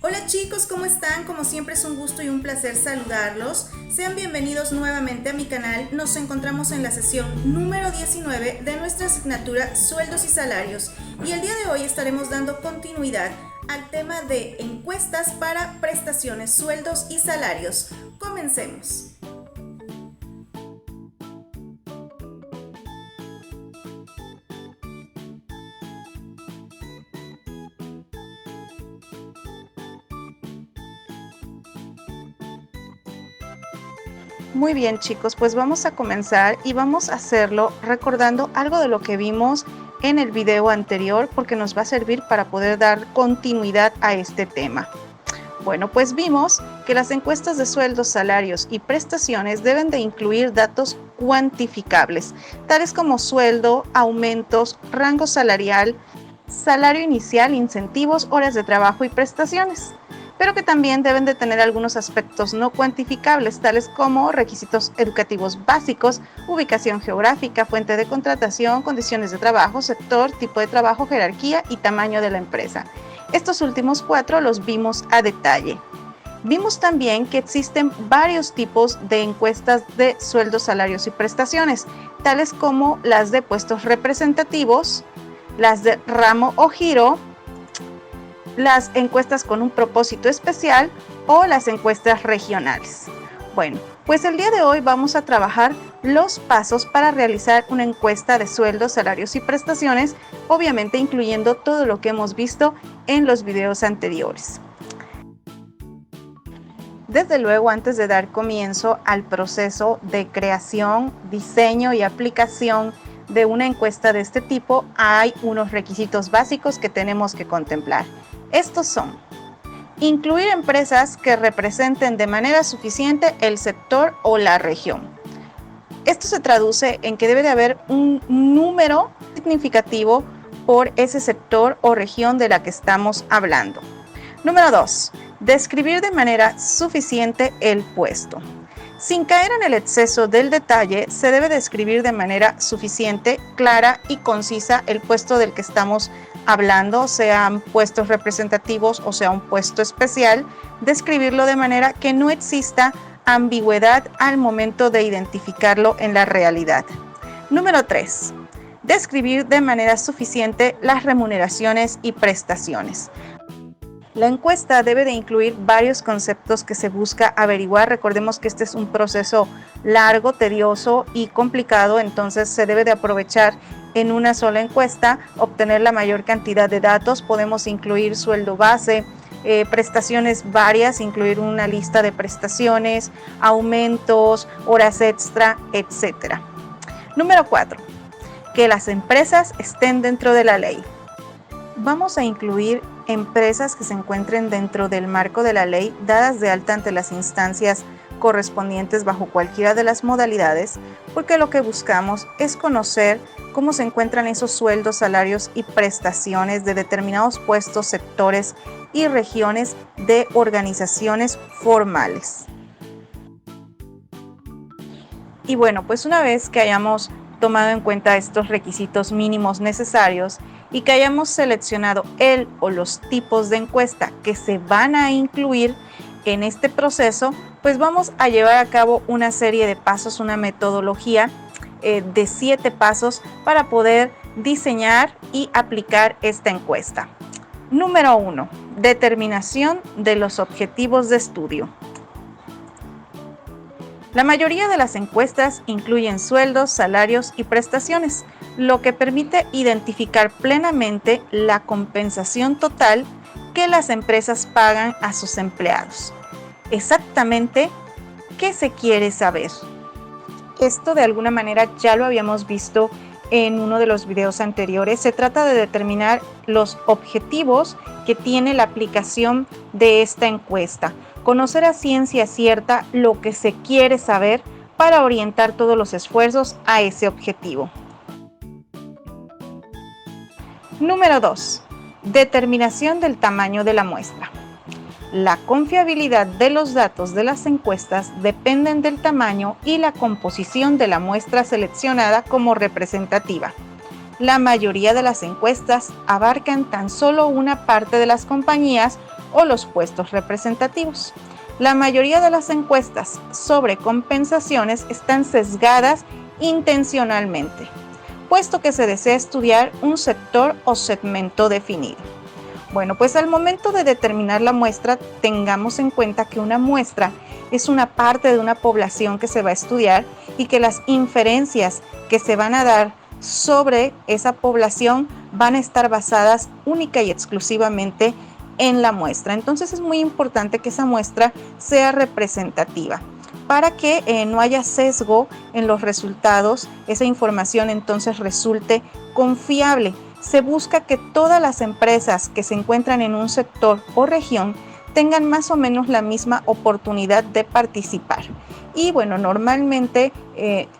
Hola chicos, ¿cómo están? Como siempre es un gusto y un placer saludarlos. Sean bienvenidos nuevamente a mi canal. Nos encontramos en la sesión número 19 de nuestra asignatura Sueldos y Salarios. Y el día de hoy estaremos dando continuidad al tema de encuestas para prestaciones, sueldos y salarios. Comencemos. Muy bien chicos, pues vamos a comenzar y vamos a hacerlo recordando algo de lo que vimos en el video anterior porque nos va a servir para poder dar continuidad a este tema. Bueno, pues vimos que las encuestas de sueldos, salarios y prestaciones deben de incluir datos cuantificables, tales como sueldo, aumentos, rango salarial, salario inicial, incentivos, horas de trabajo y prestaciones, pero que también deben de tener algunos aspectos no cuantificables, tales como requisitos educativos básicos, ubicación geográfica, fuente de contratación, condiciones de trabajo, sector, tipo de trabajo, jerarquía y tamaño de la empresa. Estos últimos 4 los vimos a detalle. Vimos también que existen varios tipos de encuestas de sueldos, salarios y prestaciones, tales como las de puestos representativos, las de ramo o giro, las encuestas con un propósito especial o las encuestas regionales. Bueno, pues el día de hoy vamos a trabajar los pasos para realizar una encuesta de sueldos, salarios y prestaciones, obviamente incluyendo todo lo que hemos visto en los videos anteriores. Desde luego, antes de dar comienzo al proceso de creación, diseño y aplicación de una encuesta de este tipo, hay unos requisitos básicos que tenemos que contemplar. Estos son: incluir empresas que representen de manera suficiente el sector o la región. Esto se traduce en que debe de haber un número significativo por ese sector o región de la que estamos hablando. Número 2. Describir de manera suficiente el puesto. Sin caer en el exceso del detalle, se debe describir de manera suficiente, clara y concisa el puesto del que estamos hablando, sean puestos representativos o sea un puesto especial, describirlo de manera que no exista ambigüedad al momento de identificarlo en la realidad. Número 3. Describir de manera suficiente las remuneraciones y prestaciones. La encuesta debe de incluir varios conceptos que se busca averiguar. Recordemos que este es un proceso largo, tedioso y complicado, entonces se debe de aprovechar en una sola encuesta, obtener la mayor cantidad de datos. Podemos incluir sueldo base, prestaciones varias, incluir una lista de prestaciones, aumentos, horas extra, etc. Número 4. Que las empresas estén dentro de la ley. Vamos a incluir empresas que se encuentren dentro del marco de la ley, dadas de alta ante las instancias correspondientes bajo cualquiera de las modalidades, porque lo que buscamos es conocer cómo se encuentran esos sueldos, salarios y prestaciones de determinados puestos, sectores y regiones de organizaciones formales. Y bueno, pues una vez que hayamos tomado en cuenta estos requisitos mínimos necesarios y que hayamos seleccionado el o los tipos de encuesta que se van a incluir en este proceso, pues vamos a llevar a cabo una serie de pasos, una metodología de 7 pasos para poder diseñar y aplicar esta encuesta. Número 1. Determinación de los objetivos de estudio. La mayoría de las encuestas incluyen sueldos, salarios y prestaciones, lo que permite identificar plenamente la compensación total que las empresas pagan a sus empleados. Exactamente, ¿qué se quiere saber? Esto de alguna manera ya lo habíamos visto en uno de los videos anteriores. Se trata de determinar los objetivos que tiene la aplicación de esta encuesta. Conocer a ciencia cierta lo que se quiere saber para orientar todos los esfuerzos a ese objetivo. Número 2. Determinación del tamaño de la muestra. La confiabilidad de los datos de las encuestas dependen del tamaño y la composición de la muestra seleccionada como representativa. La mayoría de las encuestas abarcan tan solo una parte de las compañías o los puestos representativos. La mayoría de las encuestas sobre compensaciones están sesgadas intencionalmente, puesto que se desea estudiar un sector o segmento definido. Bueno, pues al momento de determinar la muestra, tengamos en cuenta que una muestra es una parte de una población que se va a estudiar y que las inferencias que se van a dar sobre esa población van a estar basadas única y exclusivamente en la muestra. Entonces es muy importante que esa muestra sea representativa para que no haya sesgo en los resultados, esa información entonces resulte confiable. Se busca que todas las empresas que se encuentran en un sector o región tengan más o menos la misma oportunidad de participar. Y bueno, normalmente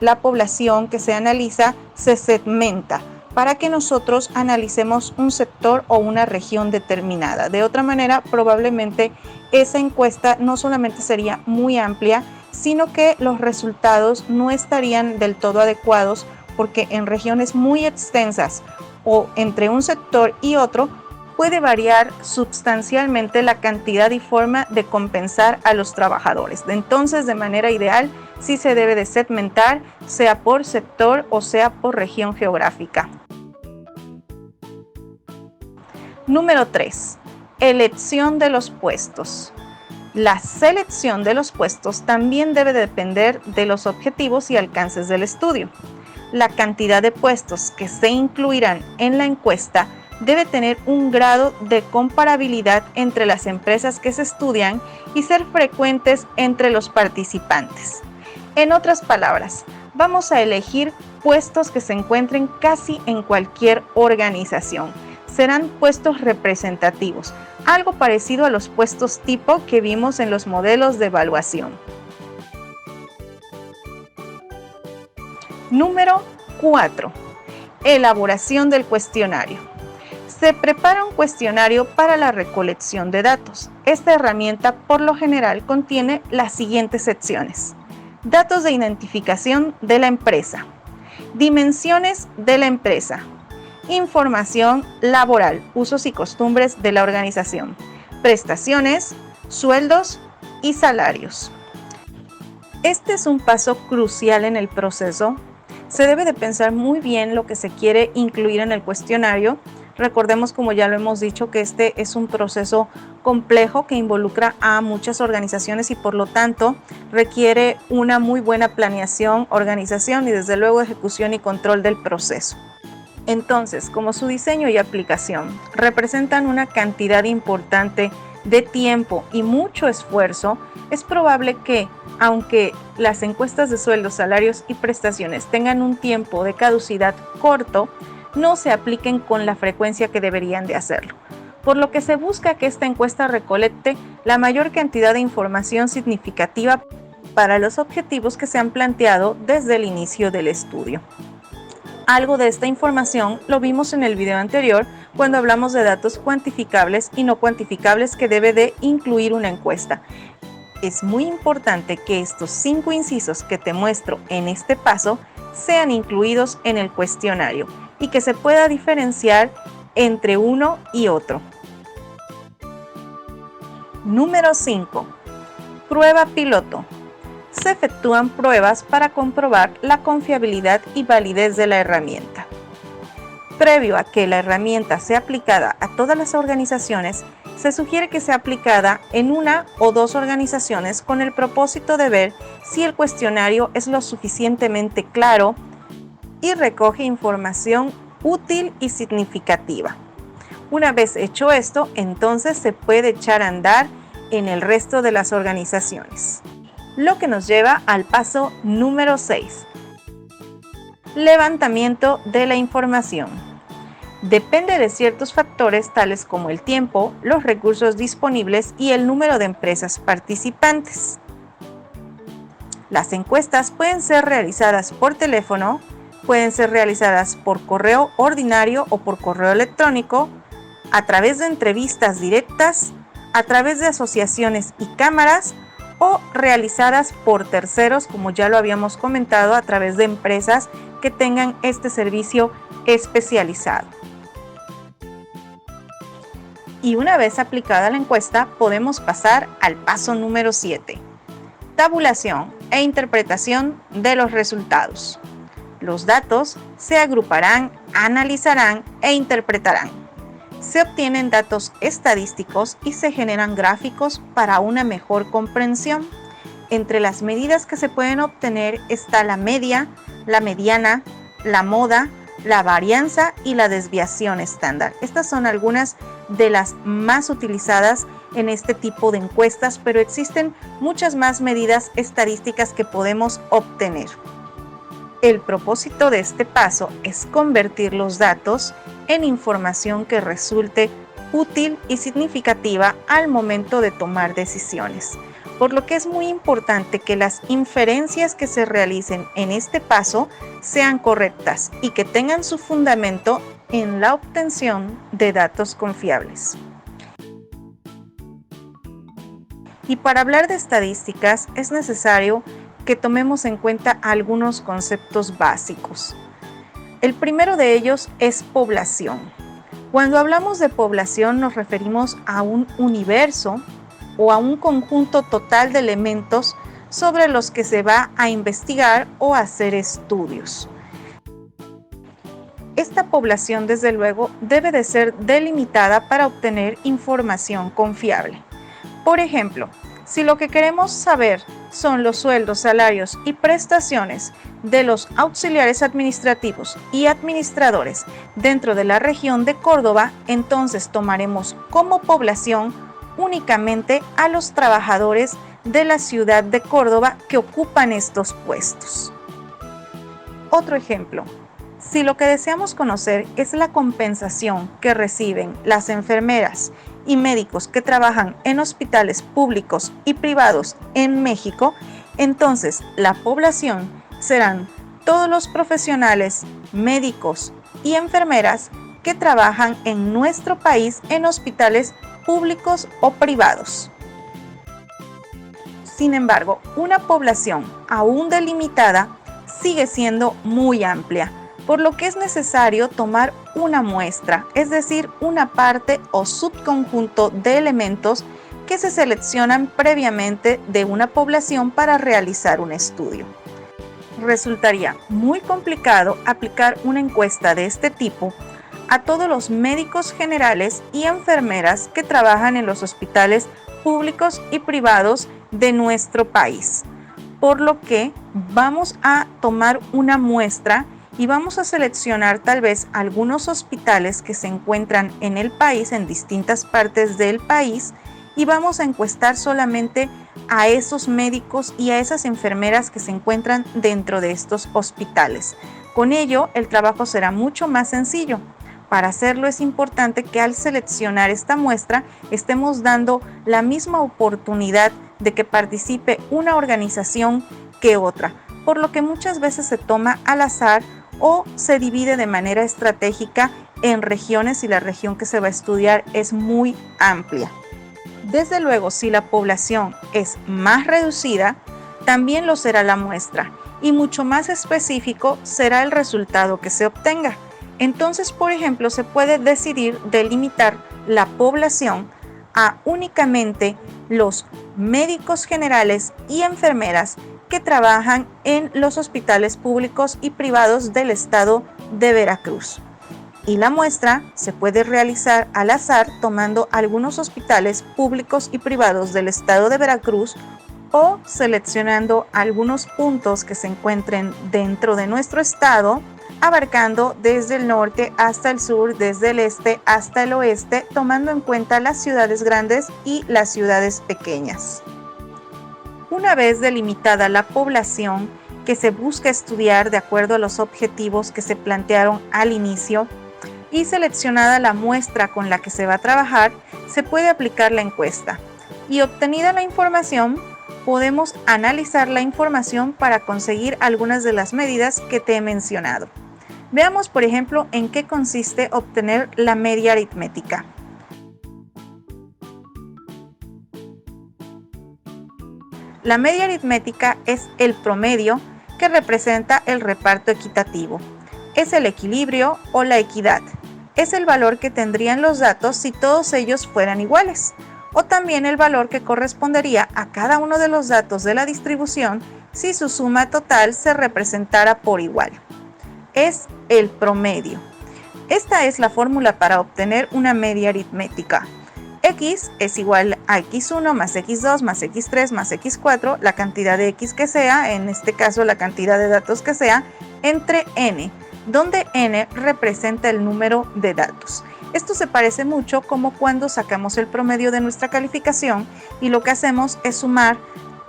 la población que se analiza se segmenta para que nosotros analicemos un sector o una región determinada. De otra manera, probablemente esa encuesta no solamente sería muy amplia, sino que los resultados no estarían del todo adecuados, porque en regiones muy extensas o entre un sector y otro puede variar sustancialmente la cantidad y forma de compensar a los trabajadores. Entonces, de manera ideal, sí se debe de segmentar, sea por sector o sea por región geográfica. Número 3. Elección de los puestos. La selección de los puestos también debe depender de los objetivos y alcances del estudio. La cantidad de puestos que se incluirán en la encuesta debe tener un grado de comparabilidad entre las empresas que se estudian y ser frecuentes entre los participantes. En otras palabras, vamos a elegir puestos que se encuentren casi en cualquier organización. Serán puestos representativos, algo parecido a los puestos tipo que vimos en los modelos de evaluación. Número 4. Elaboración del cuestionario. Se prepara un cuestionario para la recolección de datos. Esta herramienta por lo general contiene las siguientes secciones: datos de identificación de la empresa, dimensiones de la empresa, información laboral, usos y costumbres de la organización, prestaciones, sueldos y salarios. Este es un paso crucial en el proceso. Se debe de pensar muy bien lo que se quiere incluir en el cuestionario. Recordemos, como ya lo hemos dicho, que este es un proceso complejo que involucra a muchas organizaciones y por lo tanto requiere una muy buena planeación, organización y desde luego ejecución y control del proceso. Entonces, como su diseño y aplicación representan una cantidad importante de tiempo y mucho esfuerzo, es probable que, aunque las encuestas de sueldos, salarios y prestaciones tengan un tiempo de caducidad corto, no se apliquen con la frecuencia que deberían de hacerlo, por lo que se busca que esta encuesta recolecte la mayor cantidad de información significativa para los objetivos que se han planteado desde el inicio del estudio. Algo de esta información lo vimos en el video anterior cuando hablamos de datos cuantificables y no cuantificables que debe de incluir una encuesta. Es muy importante que estos 5 incisos que te muestro en este paso sean incluidos en el cuestionario y que se pueda diferenciar entre uno y otro. Número 5. Prueba piloto. Se efectúan pruebas para comprobar la confiabilidad y validez de la herramienta. Previo a que la herramienta sea aplicada a todas las organizaciones, se sugiere que sea aplicada en una o dos organizaciones con el propósito de ver si el cuestionario es lo suficientemente claro y recoge información útil y significativa. Una vez hecho esto, entonces se puede echar a andar en el resto de las organizaciones. Lo que nos lleva al paso número 6. Levantamiento de la información. Depende de ciertos factores tales como el tiempo, los recursos disponibles y el número de empresas participantes. Las encuestas pueden ser realizadas por teléfono, pueden ser realizadas por correo ordinario o por correo electrónico, a través de entrevistas directas, a través de asociaciones y cámaras o realizadas por terceros, como ya lo habíamos comentado, a través de empresas que tengan este servicio especializado. Y una vez aplicada la encuesta, podemos pasar al paso número 7. Tabulación e interpretación de los resultados. Los datos se agruparán, analizarán e interpretarán. Se obtienen datos estadísticos y se generan gráficos para una mejor comprensión. Entre las medidas que se pueden obtener está la media, la mediana, la moda, la varianza y la desviación estándar. Estas son algunas de las más utilizadas en este tipo de encuestas, pero existen muchas más medidas estadísticas que podemos obtener. El propósito de este paso es convertir los datos en información que resulte útil y significativa al momento de tomar decisiones, por lo que es muy importante que las inferencias que se realicen en este paso sean correctas y que tengan su fundamento en la obtención de datos confiables. Y para hablar de estadísticas es necesario que tomemos en cuenta algunos conceptos básicos. El primero de ellos es población. Cuando hablamos de población nos referimos a un universo o a un conjunto total de elementos sobre los que se va a investigar o hacer estudios. Esta población, desde luego, debe de ser delimitada para obtener información confiable. Por ejemplo, si lo que queremos saber son los sueldos, salarios y prestaciones de los auxiliares administrativos y administradores dentro de la región de Córdoba, entonces tomaremos como población únicamente a los trabajadores de la ciudad de Córdoba que ocupan estos puestos. Otro ejemplo, si lo que deseamos conocer es la compensación que reciben las enfermeras y médicos que trabajan en hospitales públicos y privados en México, entonces la población serán todos los profesionales, médicos y enfermeras que trabajan en nuestro país en hospitales públicos o privados. Sin embargo, una población aún delimitada sigue siendo muy amplia, por lo que es necesario tomar una muestra, es decir, una parte o subconjunto de elementos que se seleccionan previamente de una población para realizar un estudio. Resultaría muy complicado aplicar una encuesta de este tipo a todos los médicos generales y enfermeras que trabajan en los hospitales públicos y privados de nuestro país, por lo que vamos a tomar una muestra y vamos a seleccionar tal vez algunos hospitales que se encuentran en el país, en distintas partes del país, y vamos a encuestar solamente a esos médicos y a esas enfermeras que se encuentran dentro de estos hospitales. Con ello, el trabajo será mucho más sencillo. Para hacerlo es importante que al seleccionar esta muestra estemos dando la misma oportunidad de que participe una organización que otra, por lo que muchas veces se toma al azar o se divide de manera estratégica en regiones si la región que se va a estudiar es muy amplia. Desde luego, si la población es más reducida, también lo será la muestra y mucho más específico será el resultado que se obtenga. Entonces, por ejemplo, se puede decidir delimitar la población a únicamente los médicos generales y enfermeras que trabajan en los hospitales públicos y privados del estado de Veracruz. Y la muestra se puede realizar al azar tomando algunos hospitales públicos y privados del estado de Veracruz o seleccionando algunos puntos que se encuentren dentro de nuestro estado, abarcando desde el norte hasta el sur, desde el este hasta el oeste, tomando en cuenta las ciudades grandes y las ciudades pequeñas. Una vez delimitada la población que se busca estudiar de acuerdo a los objetivos que se plantearon al inicio y seleccionada la muestra con la que se va a trabajar, se puede aplicar la encuesta. Y obtenida la información, podemos analizar la información para conseguir algunas de las medidas que te he mencionado. Veamos, por ejemplo, en qué consiste obtener la media aritmética. La media aritmética es el promedio que representa el reparto equitativo. Es el equilibrio o la equidad. es el valor que tendrían los datos si todos ellos fueran iguales, o también el valor que correspondería a cada uno de los datos de la distribución si su suma total se representara por igual. Es el promedio. Esta es la fórmula para obtener una media aritmética. X es igual a X1 más X2 más X3 más X4, la cantidad de X que sea, en este caso la cantidad de datos que sea, entre N, donde N representa el número de datos. Esto se parece mucho como cuando sacamos el promedio de nuestra calificación y lo que hacemos es sumar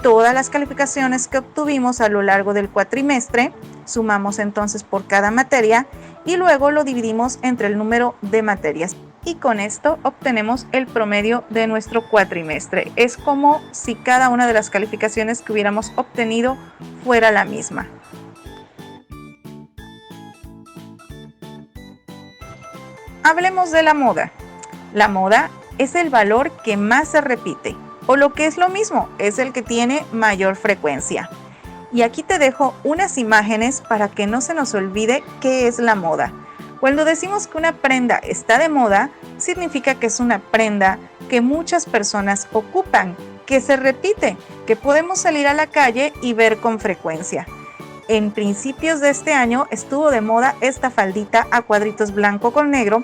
todas las calificaciones que obtuvimos a lo largo del cuatrimestre, sumamos entonces por cada materia y luego lo dividimos entre el número de materias. Y con esto obtenemos el promedio de nuestro cuatrimestre. Es como si cada una de las calificaciones que hubiéramos obtenido fuera la misma. Hablemos de la moda. La moda es el valor que más se repite, o lo que es lo mismo, es el que tiene mayor frecuencia. Y aquí te dejo unas imágenes para que no se nos olvide qué es la moda. Cuando decimos que una prenda está de moda, significa que es una prenda que muchas personas ocupan, que se repite, que podemos salir a la calle y ver con frecuencia. En principios de este año estuvo de moda esta faldita a cuadritos blanco con negro,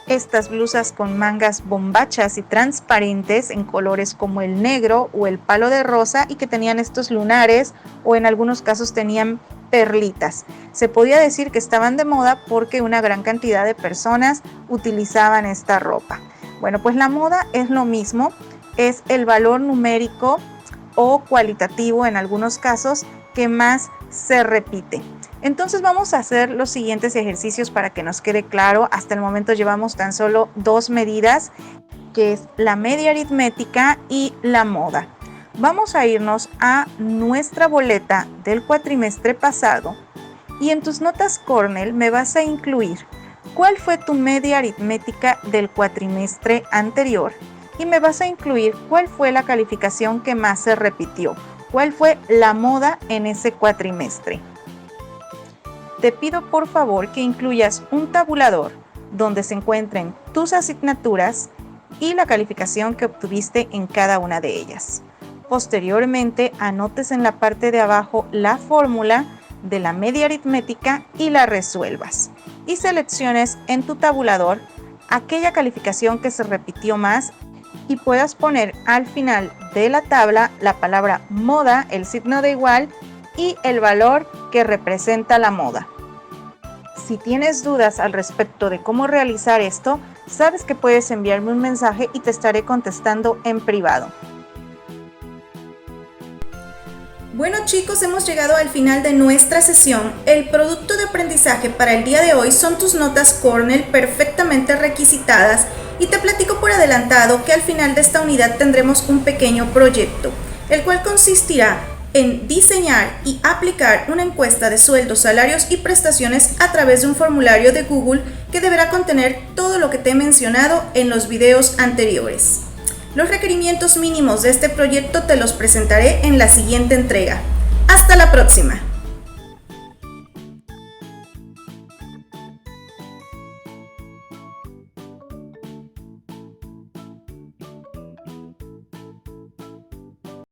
estas blusas con mangas bombachas y transparentes en colores como el negro o el palo de rosa y que tenían estos lunares o en algunos casos tenían perlitas. Se podía decir que estaban de moda porque una gran cantidad de personas utilizaban esta ropa. Bueno, pues la moda es lo mismo, es el valor numérico o cualitativo en algunos casos que más se repite. Entonces vamos a hacer los siguientes ejercicios para que nos quede claro. Hasta el momento llevamos tan solo dos medidas, que es la media aritmética y la moda. Vamos a irnos a nuestra boleta del cuatrimestre pasado y en tus notas Cornell me vas a incluir cuál fue tu media aritmética del cuatrimestre anterior y me vas a incluir cuál fue la calificación que más se repitió, cuál fue la moda en ese cuatrimestre. Te pido por favor que incluyas un tabulador donde se encuentren tus asignaturas y la calificación que obtuviste en cada una de ellas. Posteriormente, anotes en la parte de abajo la fórmula de la media aritmética y la resuelvas. Y selecciones en tu tabulador aquella calificación que se repitió más y puedas poner al final de la tabla la palabra moda, el signo de igual y el valor que representa la moda. Si tienes dudas al respecto de cómo realizar esto, sabes que puedes enviarme un mensaje y te estaré contestando en privado. Bueno chicos, hemos llegado al final de nuestra sesión. El producto de aprendizaje para el día de hoy son tus notas Cornell perfectamente requisitadas y te platico por adelantado que al final de esta unidad tendremos un pequeño proyecto, el cual consistirá en diseñar y aplicar una encuesta de sueldos, salarios y prestaciones a través de un formulario de Google que deberá contener todo lo que te he mencionado en los videos anteriores. Los requerimientos mínimos de este proyecto te los presentaré en la siguiente entrega. ¡Hasta la próxima!